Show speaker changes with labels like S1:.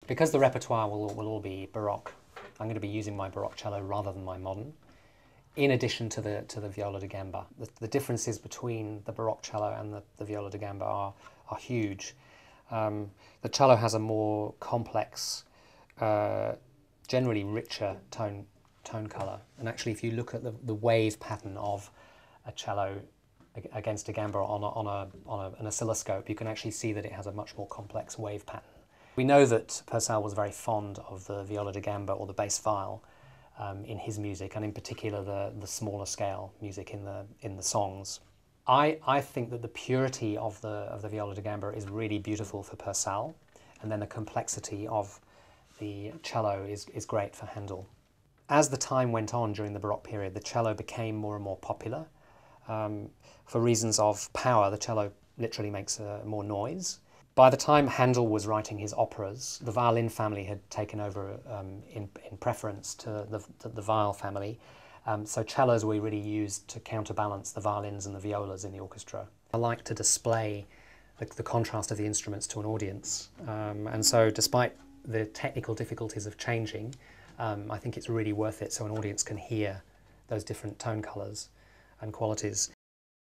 S1: Because the repertoire will all be Baroque, I'm going to be using my Baroque cello rather than my modern, in addition to the viola da gamba. The differences between the Baroque cello and the viola da gamba are huge. The cello has a more complex, generally richer tone colour, and actually if you look at the wave pattern of a cello against a gamba on an oscilloscope, you can actually see that it has a much more complex wave pattern. We know that Purcell was very fond of the viola da gamba or the bass viol in his music, and in particular the smaller scale music in the songs. I think that the purity of the viola da gamba is really beautiful for Purcell, and then the complexity of the cello is great for Handel. As the time went on during the Baroque period, the cello became more and more popular. For reasons of power, the cello literally makes more noise. By the time Handel was writing his operas, the violin family had taken over in preference to the viol family. So cellos were really used to counterbalance the violins and the violas in the orchestra. I like to display the contrast of the instruments to an audience. And so despite the technical difficulties of changing, I think it's really worth it so an audience can hear those different tone colours and qualities.